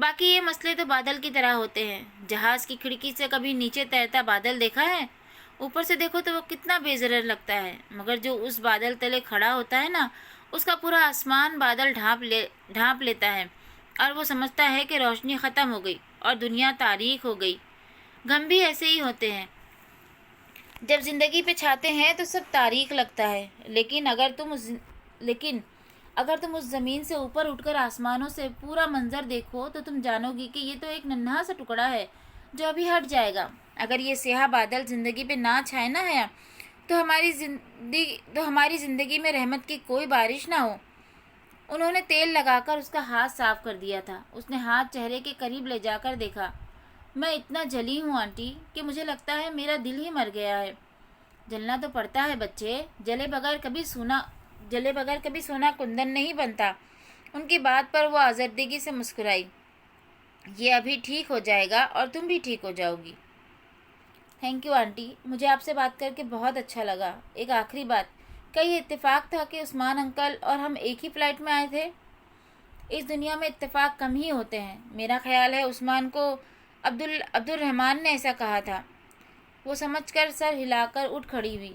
باقی یہ مسئلے تو بادل کی طرح ہوتے ہیں. جہاز کی کھڑکی سے کبھی نیچے تیرتا بادل دیکھا ہے؟ اوپر سے دیکھو تو وہ کتنا بے ضرر لگتا ہے، مگر جو اس بادل تلے کھڑا ہوتا ہے نا، اس کا پورا آسمان بادل ڈھانپ لیتا ہے، اور وہ سمجھتا ہے کہ روشنی ختم ہو گئی اور دنیا تاریک ہو گئی. غم بھی ایسے ہی ہوتے ہیں. جب زندگی پہ چھاتے ہیں تو سب تاریک لگتا ہے، لیکن اگر تم اس زمین سے اوپر اٹھ کر آسمانوں سے پورا منظر دیکھو تو تم جانو گی کہ یہ تو ایک ننھا سا ٹکڑا ہے جو ابھی ہٹ جائے گا. اگر یہ سیاہ بادل زندگی پہ نہ چھائے نہ ہے تو ہماری زندگی میں رحمت کی کوئی بارش نہ ہو. انہوں نے تیل لگا کر اس کا ہاتھ صاف کر دیا تھا. اس نے ہاتھ چہرے کے قریب لے جا کر دیکھا. میں اتنا جلی ہوں آنٹی کہ مجھے لگتا ہے میرا دل ہی مر گیا ہے. جلنا تو پڑتا ہے بچے، جلے بغیر کبھی سونا کندن نہیں بنتا. ان کی بات پر وہ آزردگی سے مسکرائی. یہ ابھی ٹھیک ہو جائے گا اور تم بھی ٹھیک ہو جاؤ گی. تھینک یو آنٹی، مجھے آپ سے بات کر کے بہت اچھا لگا. ایک آخری بات، کیا یہ اتفاق تھا کہ عثمان انکل اور ہم ایک ہی فلائٹ میں آئے تھے؟ اس دنیا میں اتفاق کم ہی ہوتے ہیں. میرا خیال ہے عثمان کو عبد الرحمن نے ایسا کہا تھا. وہ سمجھ کر سر ہلا کر اٹھ کھڑی ہوئی.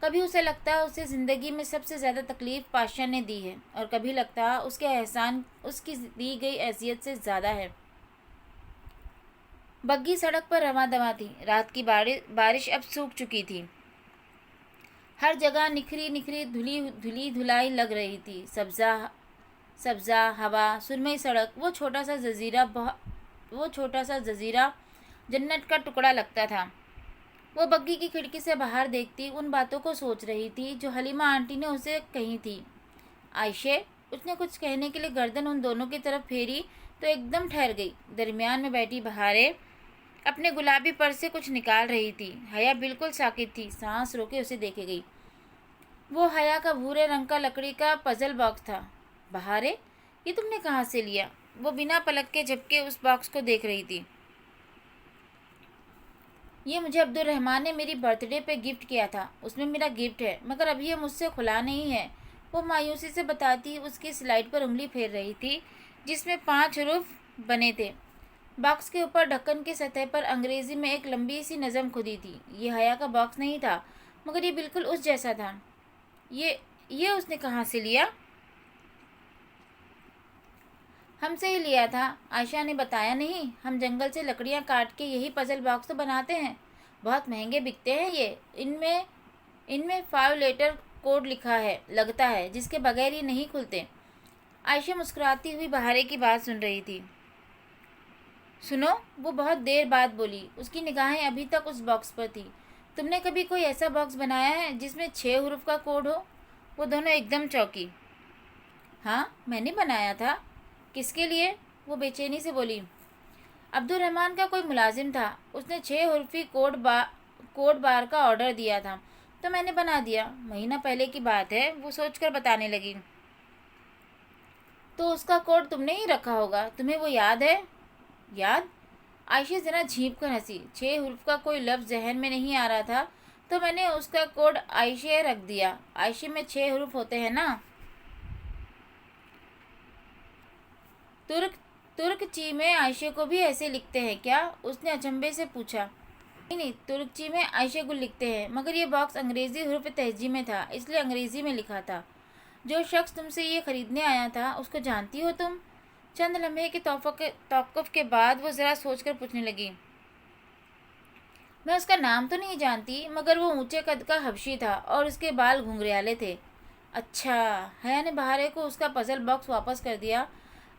کبھی اسے لگتا اسے زندگی میں سب سے زیادہ تکلیف پاشا نے دی ہے، اور کبھی لگتا اس کے احسان اس کی دی گئی اذیت سے زیادہ ہے. بگی سڑک پر رواں دواں تھی. رات کی بارش اب سوکھ چکی تھی. ہر جگہ نکھری دھلائی لگ رہی تھی. سبزہ ہوا، سرمئی سڑک. وہ چھوٹا سا جزیرہ جنت کا ٹکڑا لگتا تھا. وہ بگی کی کھڑکی سے باہر دیکھتی ان باتوں کو سوچ رہی تھی جو حلیمہ آنٹی نے اسے کہی تھی. عائشہ، اس نے کچھ کہنے کے لیے گردن ان دونوں کی طرف پھیری تو ایک دم ٹھہر گئی. درمیان میں بیٹھی بہاریں اپنے گلابی پرس سے کچھ نکال رہی تھی. حیا بالکل ساکت تھی. سانس روکے اسے دیکھے گئی. وہ حیا کا بھورے رنگ کا لکڑی کا پزل باکس تھا. بہاریں، یہ تم نے کہاں سے لیا؟ وہ بنا پلک کے جھپکے اس باکس کو دیکھ رہی تھی. یہ مجھے عبد الرحمن نے میری برتھ ڈے پہ گفٹ کیا تھا. اس میں میرا گفٹ ہے، مگر ابھی یہ مجھ سے کھلا نہیں ہے. وہ مایوسی سے بتاتی اس کی سلائڈ پر انگلی پھیر رہی تھی جس میں 5 حروف بنے تھے. باکس کے اوپر ڈھکن کی سطح پر انگریزی میں ایک لمبی سی نظم کھدی تھی. یہ حیا کا باکس نہیں تھا، مگر یہ بالکل اس جیسا تھا. یہ اس نے کہاں سے لیا؟ ہم سے ہی لیا تھا. عائشہ نے بتایا نہیں؟ ہم جنگل سے لکڑیاں کاٹ کے یہی پزل باکس تو بناتے ہیں. بہت مہنگے بکتے ہیں یہ. ان میں 5 لیٹر کوڈ لگتا ہے جس کے بغیر یہ نہیں کھلتے. عائشہ مسکراتی ہوئی بہارے کی بات سن رہی تھی. سنو، وہ بہت دیر بعد بولی. اس کی نگاہیں ابھی تک اس باکس پر تھی. تم نے کبھی کوئی ایسا باکس بنایا ہے جس میں 6 حروف کا کوڈ ہو؟ وہ دونوں ایک دم چونکی. ہاں، میں نے بنایا تھا. کس کے لیے؟ وہ بے چینی سے بولی. عبد الرحمن کا کوئی ملازم تھا. اس نے 6 حرفی کوڈ بار کا آرڈر دیا تھا تو میں نے بنا دیا. مہینہ پہلے کی بات ہے. وہ سوچ کر بتانے لگی. تو اس کا کوڈ تم نے ہی رکھا ہوگا. تمہیں وہ یاد ہے؟ یاد؟ عائشہ ذرا جھینپ کر ہنسی. 6 حروف کا کوئی لفظ ذہن میں نہیں آ رہا تھا تو میں نے اس کا کوڈ عائشہ رکھ دیا. عائشہ میں 6 حروف ہوتے ہیں نا. ترکچی میں عائشہ کو بھی ایسے لکھتے ہیں کیا؟ اس نے اچنبھے سے پوچھا. نہیں، ترکچی میں عائشہ گل لکھتے ہیں، مگر یہ باکس انگریزی حروف تہجی میں تھا اس لیے انگریزی میں لکھا تھا. جو شخص تم سے یہ خریدنے آیا تھا اس کو جانتی ہو تم؟ چند لمحے کے توقف کے بعد وہ ذرا سوچ کر پوچھنے لگی. میں اس کا نام تو نہیں جانتی، مگر وہ اونچے قد کا حبشی تھا اور اس کے بال گھنگریالے تھے. اچھا. حیا نے بہارے کو اس کا پزل باکس واپس کر دیا.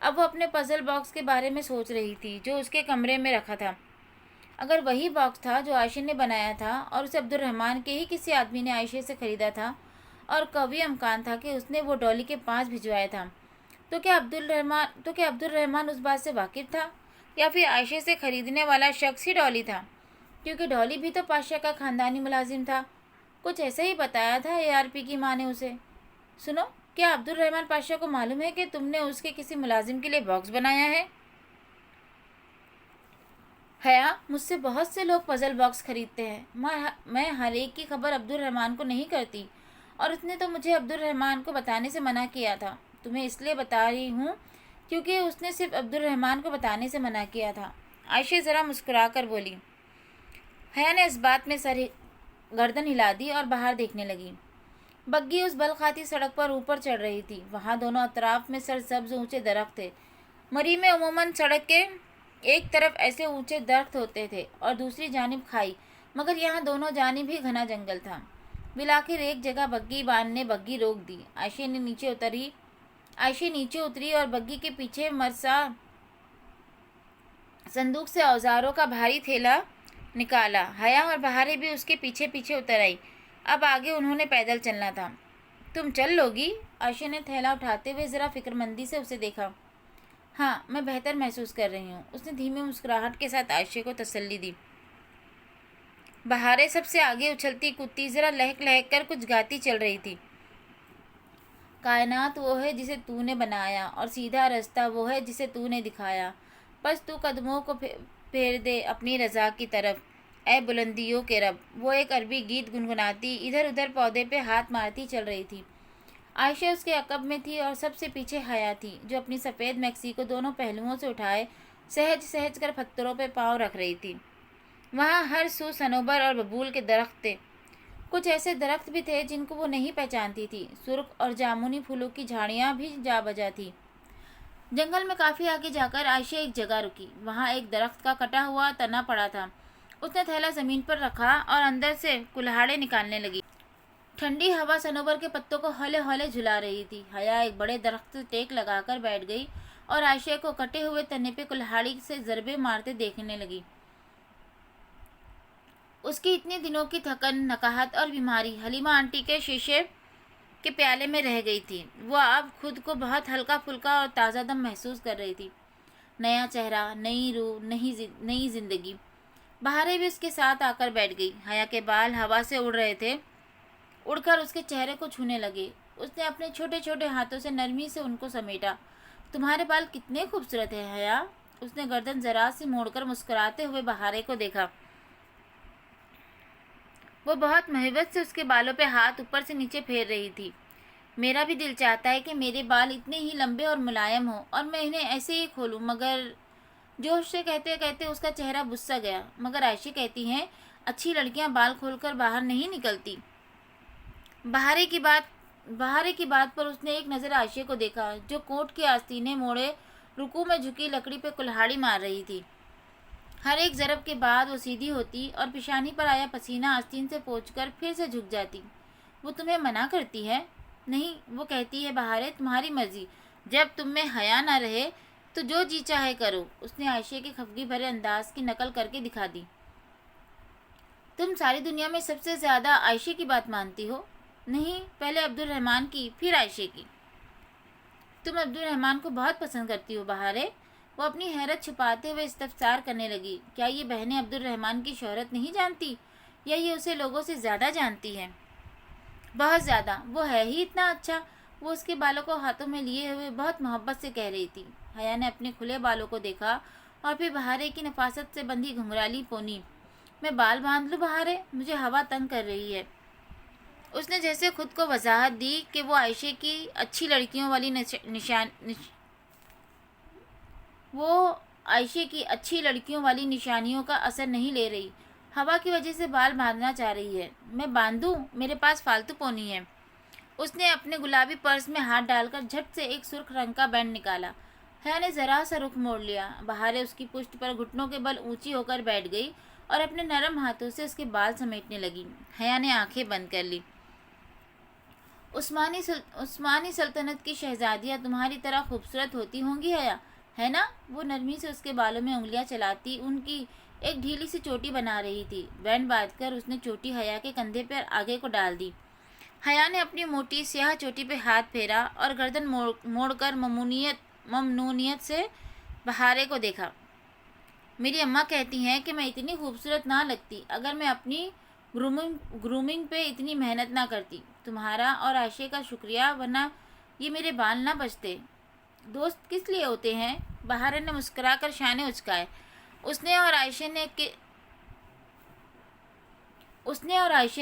اب وہ اپنے پزل باکس کے بارے میں سوچ رہی تھی جو اس کے کمرے میں رکھا تھا. اگر وہی باکس تھا جو عائشہ نے بنایا تھا اور اسے عبد الرحمن کے ہی کسی آدمی نے عائشہ سے خریدا تھا، اور قوی امکان تھا کہ اس نے وہ ڈالی کے پاس بھجوایا تھا، تو کیا عبد الرحمن اس بات سے واقف تھا، یا پھر عائشہ سے خریدنے والا شخص ہی ڈالی تھا؟ کیونکہ ڈالی بھی تو پاشا کا خاندانی ملازم تھا. کچھ ایسا ہی بتایا تھا ARP کی ماں نے اسے. سنو، کیا عبد الرحمن پاشا کو معلوم ہے کہ تم نے اس کے کسی ملازم کے لیے باکس بنایا ہے؟ حیا، مجھ سے بہت سے لوگ پزل باکس خریدتے ہیں. میں ہر ایک کی خبر عبد الرحمن کو نہیں کرتی، اور اس نے تو مجھے عبد الرحمن کو بتانے سے منع کیا تھا. تمہیں اس لیے بتا رہی ہوں کیونکہ اس نے صرف عبد الرحمن کو بتانے سے منع کیا تھا۔ عائشہ ذرا مسکرا کر بولی۔ حیا نے اس بات میں گردن ہلا دی اور باہر دیکھنے لگی۔ بگی اس بلخاتی سڑک پر اوپر چڑھ رہی تھی۔ وہاں دونوں اطراف میں سرسبز اونچے درخت تھے۔ مری میں عموماً سڑک کے ایک طرف ایسے اونچے درخت ہوتے تھے اور دوسری جانب کھائی، مگر یہاں دونوں جانب ہی گھنا جنگل تھا۔ بالآخر ایک جگہ بگی بان نے بگی روک دی۔ عائشہ نیچے اتری اور بگی کے پیچھے مرصع صندوق سے اوزاروں کا بھاری تھیلا نکالا۔ حیا اور بہارے بھی اس کے پیچھے پیچھے اتر آئی۔ اب آگے انہوں نے پیدل چلنا تھا۔ تم چل لو گی؟ عائشہ نے تھیلا اٹھاتے ہوئے ذرا فکرمندی سے اسے دیکھا۔ ہاں، میں بہتر محسوس کر رہی ہوں، اس نے دھیمی مسکراہٹ کے ساتھ عائشہ کو تسلی دی۔ بہارے سب سے آگے اچھلتی کودتی ذرا لہک لہک کر کچھ گاتی چل رہی تھی۔ کائنات وہ ہے جسے تو نے بنایا اور سیدھا رستہ وہ ہے جسے تو نے دکھایا، بس تو قدموں کو پھیر دے اپنی رضا کی طرف، اے بلندیوں کے رب۔ وہ ایک عربی گیت گنگناتی ادھر ادھر پودے پہ ہاتھ مارتی چل رہی تھی۔ عائشہ اس کے عقب میں تھی اور سب سے پیچھے حیا تھی، جو اپنی سفید میکسی کو دونوں پہلوؤں سے اٹھائے سہج سہج کر پتھروں پہ پاؤں رکھ رہی تھی۔ وہاں ہر سو صنوبر اور ببول کے درخت تھے۔ کچھ ایسے درخت بھی تھے جن کو وہ نہیں پہچانتی تھی۔ سرخ اور جامنی پھولوں کی جھاڑیاں بھی جا بجا تھی۔ جنگل میں کافی آگے جا کر عائشہ ایک جگہ رکی۔ وہاں ایک درخت کا کٹا ہوا تنا پڑا تھا۔ اس نے تھیلا زمین پر رکھا اور اندر سے کلہاڑے نکالنے لگی۔ ٹھنڈی ہوا صنوبر کے پتوں کو ہولے ہولے جھلا رہی تھی۔ حیا ایک بڑے درخت سے ٹیک لگا کر بیٹھ گئی اور عائشہ کو کٹے ہوئے تنے پہ کلہاڑی سے ضربے مارتے دیکھنے لگی۔ اس کی اتنے دنوں کی تھکن، نکاہت اور بیماری حلیمہ آنٹی کے شیشے کے پیالے میں رہ گئی تھی۔ وہ اب خود کو بہت ہلکا پھلکا اور تازہ دم محسوس کر رہی تھی۔ نیا چہرہ، نئی روح، نئی زندگی۔ بہارے بھی اس کے ساتھ آ کر بیٹھ گئی۔ حیا کے بال ہوا سے اڑ رہے تھے، اڑ کر اس کے چہرے کو چھونے لگے۔ اس نے اپنے چھوٹے چھوٹے ہاتھوں سے نرمی سے ان کو سمیٹا۔ تمہارے بال کتنے خوبصورت ہیں حیا۔ اس نے گردن ذرا سی موڑ کر مسکراتے ہوئے بہارے کو دیکھا۔ وہ بہت محبت سے اس کے بالوں پہ ہاتھ اوپر سے نیچے پھیر رہی تھی۔ میرا بھی دل چاہتا ہے کہ میرے بال اتنے ہی لمبے اور ملائم ہوں اور میں انہیں ایسے ہی کھولوں، مگر جوش سے کہتے کہتے اس کا چہرہ بجھ سا گیا۔ مگر عائشہ کہتی ہیں اچھی لڑکیاں بال کھول کر باہر نہیں نکلتی۔ بہارے کی بات پر اس نے ایک نظر عائشہ کو دیکھا، جو کوٹ کے آستینے موڑے رکوع میں جھکی لکڑی پہ کلہاڑی مار رہی تھی۔ ہر ایک ضرب کے بعد وہ سیدھی ہوتی اور پیشانی پر آیا پسینہ آستین سے پوچھ کر پھر سے جھک جاتی۔ وہ تمہیں منع کرتی ہے؟ نہیں، وہ کہتی ہے بہارے تمہاری مرضی، جب تم میں حیا نہ رہے تو جو جی چاہے کرو۔ اس نے عائشہ کے خفگی بھرے انداز کی نقل کر کے دکھا دی۔ تم ساری دنیا میں سب سے زیادہ عائشہ کی بات مانتی ہو؟ نہیں، پہلے عبد الرحمن کی، پھر عائشہ کی۔ تم عبد الرحمن کو بہت پسند کرتی ہو بہارے؟ وہ اپنی حیرت چھپاتے ہوئے استفسار کرنے لگی۔ کیا یہ بہنیں عبد الرحمن کی شہرت نہیں جانتی، یا یہ اسے لوگوں سے زیادہ جانتی ہیں؟ بہت زیادہ، وہ ہے ہی اتنا اچھا۔ وہ اس کے بالوں کو ہاتھوں میں لیے ہوئے بہت محبت سے کہہ رہی تھی۔ حیا نے اپنے کھلے بالوں کو دیکھا اور پھر بہارے کی نفاست سے بندھی گھنگرالی پونی۔ میں بال باندھ لوں بہارے؟ مجھے ہوا تنگ کر رہی ہے۔ اس نے جیسے خود کو وضاحت دی کہ وہ عائشہ کی اچھی لڑکیوں والی نشانیوں کا اثر نہیں لے رہی، ہوا کی وجہ سے بال باندھنا چاہ رہی ہے۔ میں باندھوں؟ میرے پاس فالتو پونی ہے۔ اس نے اپنے گلابی پرس میں ہاتھ ڈال کر جھٹ سے ایک سرخ رنگ کا بینڈ نکالا۔ حیا نے ذرا سا رخ موڑ لیا۔ بہارے اس کی پشت پر گھٹنوں کے بل اونچی ہو کر بیٹھ گئی اور اپنے نرم ہاتھوں سے اس کے بال سمیٹنے لگی۔ حیا نے آنکھیں بند کر لی۔ عثمانی سلطنت کی شہزادیاں تمہاری طرح خوبصورت ہوتی ہوں گی حیا، ہے نا؟ وہ نرمی سے اس کے بالوں میں انگلیاں چلاتی ان کی ایک ڈھیلی سی چوٹی بنا رہی تھی۔ بینڈ باندھ کر اس نے چوٹی حیا کے کندھے پر آگے کو ڈال دی۔ حیا نے اپنی موٹی سیاہ چوٹی پہ ہاتھ پھیرا اور گردن موڑ کر ممنونیت سے بہارے کو دیکھا۔ میری اماں کہتی ہیں کہ میں اتنی خوبصورت نہ لگتی اگر میں اپنی گرومنگ پہ اتنی محنت نہ کرتی۔ تمہارا اور عائشہ کا شکریہ، ورنہ یہ میرے بال نہ بچتے۔ دوست کس لیے ہوتے ہیں؟ بہارے نے مسکرا کر شانے اچکائے۔ اس نے اور عائشہ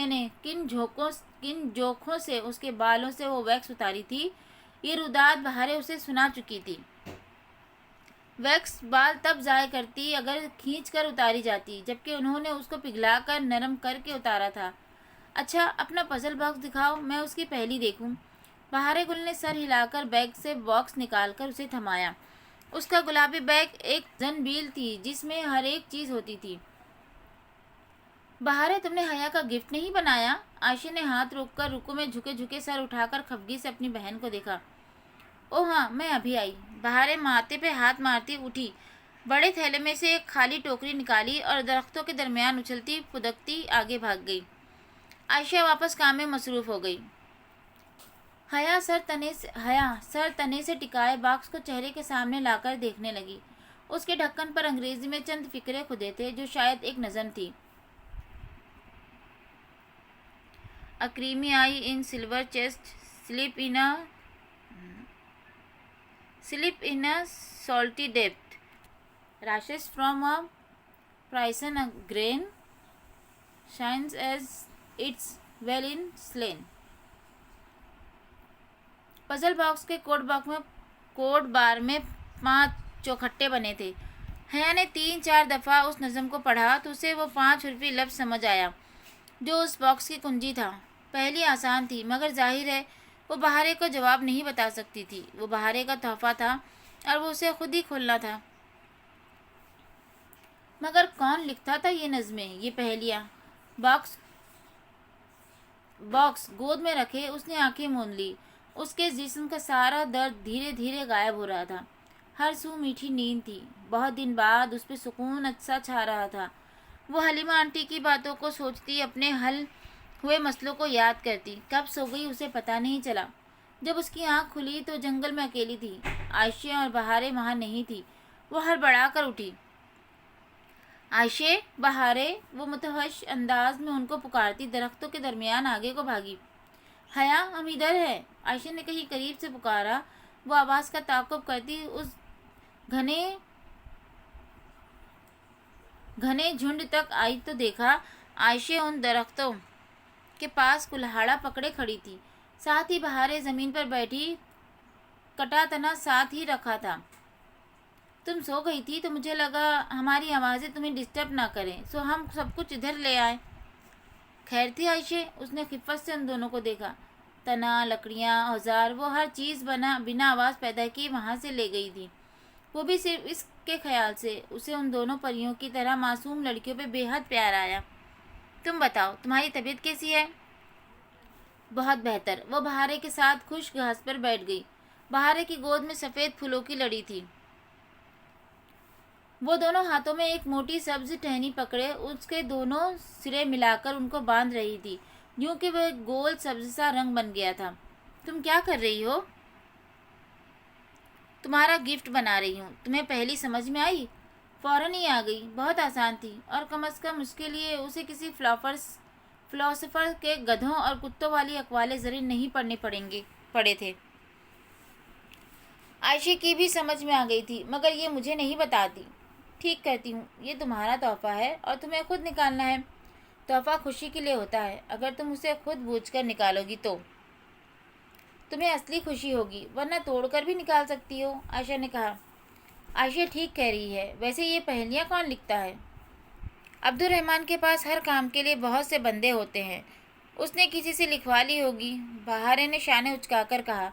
نے کن جوکھوں سے اس کے بالوں سے وہ ویکس اتاری تھی، یہ روداد بہارے اسے سنا چکی تھی۔ ویکس بال تب ضائع کرتی اگر کھینچ کر اتاری جاتی، جبکہ انہوں نے اس کو پگھلا کر نرم کر کے اتارا تھا۔ اچھا، اپنا پزل باکس دکھاؤ، میں اس کی پہلی دیکھوں۔ بہار گل نے سر ہلا کر بیگ سے باکس نکال کر اسے تھمایا۔ اس کا گلابی بیگ ایک زنبیل تھی جس میں ہر ایک چیز ہوتی تھی۔ بہارے، تم نے حیا کا گفٹ نہیں بنایا؟ عائشہ نے ہاتھ روک کر رکو میں جھکے جھکے سر اٹھا کر خفگی سے اپنی بہن کو دیکھا۔ او ہاں، میں ابھی آئی۔ بہارے ماتھے پہ ہاتھ مارتی اٹھی، بڑے تھیلے میں سے ایک خالی ٹوکری نکالی اور درختوں کے درمیان اچھلتی پھدکتی آگے بھاگ گئی۔ عائشہ واپس کام میں مصروف ہو گئی۔ حیا سر تنے سے ٹکائے باکس کو چہرے کے سامنے لا کر دیکھنے لگی۔ اس کے ڈھکن پر انگریزی میں چند فقرے کھدے تھے جو شاید ایک نظم تھی۔ A creamy eye in silver chest, sleep in a salty depth, rashes from a prison grain, shines as its well in slain. Puzzle box کے کوڈ بار میں 5 چوکھٹے بنے تھے۔ حیا نے 3-4 دفعہ اس نظم کو پڑھا تو اسے وہ 5 حرفی لفظ سمجھ آیا جو اس باکس کی کنجی تھا۔ پہلی آسان تھی، مگر ظاہر ہے وہ بہارے کو جواب نہیں بتا سکتی تھی۔ وہ بہارے کا تحفہ تھا اور وہ اسے خود ہی کھولنا تھا۔ مگر کون لکھتا تھا یہ نظمیں، یہ پہیلیاں؟ باکس گود میں رکھے اس نے آنکھیں موند لی۔ اس کے جسم کا سارا درد دھیرے دھیرے غائب ہو رہا تھا۔ ہر سو میٹھی نیند تھی۔ بہت دن بعد اس پہ سکون سا چھا رہا تھا۔ وہ حلیمہ آنٹی کی باتوں کو سوچتی، اپنے حل ہوئے مسئلوں کو یاد کرتی۔ کب سو گئی اسے پتہ نہیں چلا۔ جب اس کی آنکھ کھلی تو جنگل میں اکیلی تھی۔ عائشہ اور بہارے وہاں نہیں تھی۔ وہ ہڑبڑا کر اٹھی۔ عائشہ، بہارے! وہ متوحش انداز میں ان کو پکارتی درختوں کے درمیان آگے کو بھاگی۔ حیا، ہم ادھر ہیں! عائشہ نے کہیں قریب سے پکارا۔ وہ آواز کا تعاقب کرتی اس گھنے جھنڈ تک آئی تو دیکھا عائشہ ان درختوں کے پاس کلہاڑا پکڑے کھڑی تھی۔ ساتھ ہی بہارے زمین پر بیٹھی کٹا تنا ساتھ ہی رکھا تھا۔ تم سو گئی تھی تو مجھے لگا ہماری آوازیں تمہیں ڈسٹرب نہ کریں، سو ہم سب کچھ ادھر لے آئے۔ خیر تھی عائشہ؟ اس نے خفت سے ان دونوں کو دیکھا۔ تنا، لکڑیاں، اوزار، وہ ہر چیز بنا آواز پیدا کیے وہاں سے لے گئی تھی۔ وہ بھی صرف اس کے خیال سے۔ اسے ان دونوں پریوں کی طرح معصوم لڑکیوں پہ بے حد پیار آیا۔ تم بتاؤ، تمہاری طبیعت کیسی ہے؟ بہت بہتر۔ وہ بہارے کے ساتھ خشک گھاس پر بیٹھ گئی۔ بہارے کی گود میں سفید پھولوں کی لڑی تھی۔ وہ دونوں ہاتھوں میں ایک موٹی سبز ٹہنی پکڑے اس کے دونوں سرے ملا کر ان کو باندھ رہی تھی، یوں کہ وہ ایک گول سبز سا رنگ بن گیا تھا۔ تم کیا کر رہی ہو؟ تمہارا گفٹ بنا رہی ہوں۔ تمہیں پہلی سمجھ میں آئی؟ فوراً ہی آ گئی۔ بہت آسان تھی، اور کم از کم اس کے لیے اسے کسی فلاسفر کے گدھوں اور کتوں والی اقوال زرین نہیں پڑھنے پڑے تھے۔ عائشہ کی بھی سمجھ میں آ گئی تھی، مگر یہ مجھے نہیں بتاتی۔ ٹھیک کرتی ہوں، یہ تمہارا تحفہ ہے اور تمہیں خود نکالنا ہے۔ تحفہ خوشی کے لیے ہوتا ہے، اگر تم اسے خود بوجھ کر نکالو گی تو تمہیں اصلی خوشی ہوگی، ورنہ توڑ کر بھی نکال سکتی ہو، عائشہ نے کہا۔ عائشہ ٹھیک کہہ رہی ہے۔ ویسے یہ پہیلیاں کون لکھتا ہے؟ عبدالرحمن کے پاس ہر کام کے لیے بہت سے بندے ہوتے ہیں، اس نے کسی سے لکھوا لی ہوگی، بہارے نے شانے اچکا کر کہا۔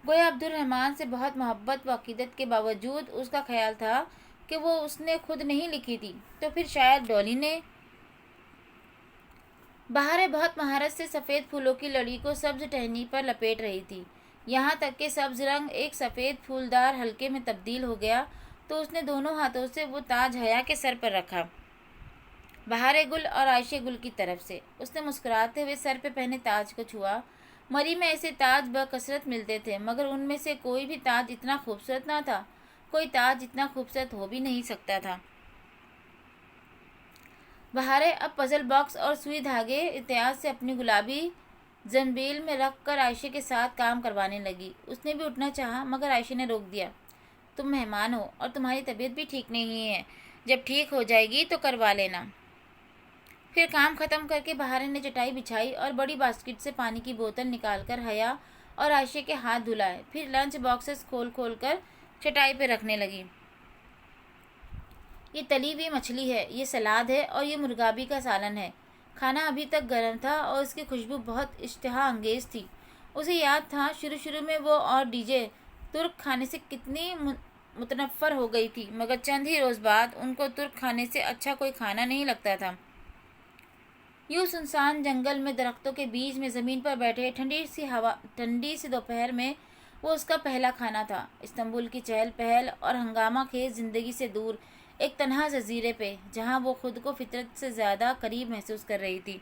گویا عبدالرحمن سے بہت محبت و عقیدت کے باوجود اس کا خیال تھا کہ وہ اس نے خود نہیں لکھی تھی، تو پھر شاید ڈولی نے۔ بہارے بہت مہارت سے سفید پھولوں کی لڑی کو سبز ٹہنی پر لپیٹ رہی تھی، یہاں تک کہ سبز رنگ ایک سفید پھولدار حلقے میں تبدیل ہو گیا تو اس نے دونوں ہاتھوں سے وہ تاج حیا کے سر پر رکھا، بہارے گل اور عائشہ گل کی طرف سے۔ اس نے مسکراتے ہوئے سر پہ پہنے تاج کو چھوا۔ مری میں ایسے تاج بکثرت ملتے تھے، مگر ان میں سے کوئی بھی تاج اتنا خوبصورت نہ تھا، کوئی تاج اتنا خوبصورت ہو بھی نہیں سکتا تھا۔ بہارے اب پزل باکس اور سوئی دھاگے احتیاط سے اپنی گلابی زنبیل میں رکھ کر عائشہ کے ساتھ کام کروانے لگی۔ اس نے بھی اٹھنا چاہا، مگر عائشہ نے روک دیا۔ تم مہمان ہو اور تمہاری طبیعت بھی ٹھیک نہیں ہے، جب ٹھیک ہو جائے گی تو کروا لینا۔ پھر کام ختم کر کے بہارے نے چٹائی بچھائی اور بڑی باسکٹ سے پانی کی بوتل نکال کر حیا اور عائشہ کے ہاتھ دھلائے، پھر لنچ باکسز کھول کر چٹائی پہ رکھنے لگی۔ یہ تلی ہوئی مچھلی ہے، یہ سلاد ہے اور یہ مرغابی کا سالن ہے۔ کھانا ابھی تک گرم تھا اور اس کی خوشبو بہت اشتہا انگیز تھی۔ اسے یاد تھا شروع میں وہ اور ڈی جے ترک کھانے سے کتنی متنفر ہو گئی تھی، مگر چند ہی روز بعد ان کو ترک کھانے سے اچھا کوئی کھانا نہیں لگتا تھا۔ یوں سنسان جنگل میں درختوں کے بیچ میں زمین پر بیٹھے ٹھنڈی سی دوپہر میں وہ اس کا پہلا کھانا تھا۔ استنبول کی چہل پہل اور ہنگامہ خیز زندگی سے دور ایک تنہا جزیرے پہ، جہاں وہ خود کو فطرت سے زیادہ قریب محسوس کر رہی تھی۔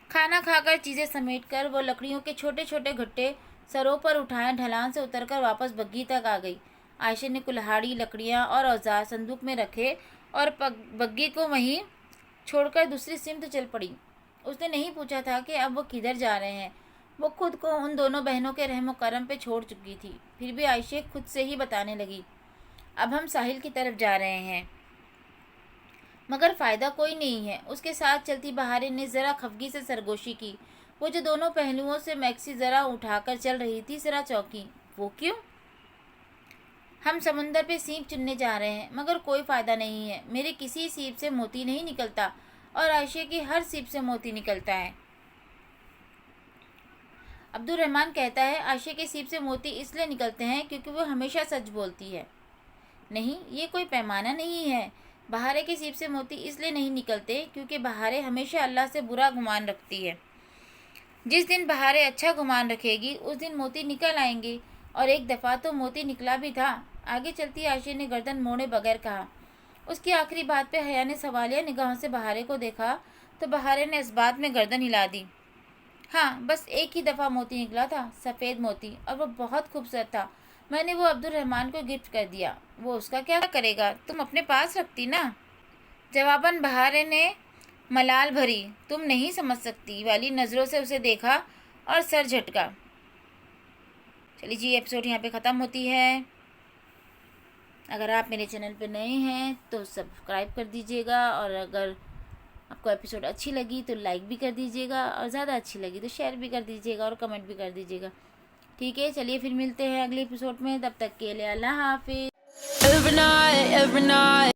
کھانا کھا کر چیزیں سمیٹ کر وہ لکڑیوں کے چھوٹے چھوٹے گھٹے سروں پر اٹھائے ڈھلان سے اتر کر واپس بگھی تک آ گئی۔ عائشہ نے کلہاڑی، لکڑیاں اور اوزار صندوق میں رکھے اور بگھی کو وہیں چھوڑ کر دوسری سمت چل پڑی۔ اس نے نہیں پوچھا تھا کہ اب وہ کدھر جا رہے ہیں، وہ خود کو ان دونوں بہنوں کے رحم و کرم پہ چھوڑ چکی تھی۔ پھر بھی عائشہ خود سے ہی بتانے لگی، اب ہم ساحل کی طرف جا رہے ہیں، مگر فائدہ کوئی نہیں ہے۔ اس کے ساتھ چلتی بہاریں نے ذرا خفگی سے سرگوشی کی۔ وہ جو دونوں پہلوؤں سے میکسی ذرا اٹھا کر چل رہی تھی ذرا چونکی۔ وہ کیوں؟ ہم سمندر پہ سیپ چننے جا رہے ہیں، مگر کوئی فائدہ نہیں ہے۔ میرے کسی سیپ سے موتی نہیں نکلتا اور عائشہ کی ہر سیپ سے موتی نکلتا ہے۔ عبد الرحمن کہتا ہے عائشہ کے سیپ سے موتی اس لیے نکلتے ہیں کیونکہ وہ ہمیشہ سچ بولتی ہے۔ نہیں، یہ کوئی پیمانہ نہیں ہے۔ بہارے کے سیپ سے موتی اس لیے نہیں نکلتے کیونکہ بہارے ہمیشہ اللہ سے برا گمان رکھتی ہے۔ جس دن بہارے اچھا گمان رکھے گی اس دن موتی نکل آئیں گے، اور ایک دفعہ تو موتی نکلا بھی تھا۔ آگے چلتی عائشہ نے گردن موڑے بغیر کہا۔ اس کی آخری بات پہ حیا نے سوالیہ نگاہوں سے بہارے کو دیکھا تو بہارے نے اس بات میں گردن ہلا دی۔ ہاں، بس ایک ہی دفعہ موتی نکلا تھا، سفید موتی، اور وہ بہت خوبصورت تھا۔ میں نے وہ عبد الرحمن کو گفٹ کر دیا۔ وہ اس کا کیا کرے گا؟ تم اپنے پاس رکھتی نا۔ جواباً بہارے نے ملال بھری تم نہیں سمجھ سکتی والی نظروں سے اسے دیکھا اور سر جھٹکا۔ چلیے جی، ایپیسوڈ یہاں پہ ختم ہوتی ہے۔ اگر آپ میرے چینل پہ نئے ہیں تو سبسکرائب کر دیجیے گا، اور اگر آپ کو ایپیسوڈ اچھی لگی تو لائک بھی کر دیجیے گا، اور زیادہ اچھی لگی تو شیئر بھی کر دیجیے گا اور کمنٹ بھی کر دیجیے گا۔ ٹھیک ہے، چلیے پھر ملتے ہیں اگلے ایپیسوڈ میں، تب تک کے لیے اللہ حافظ۔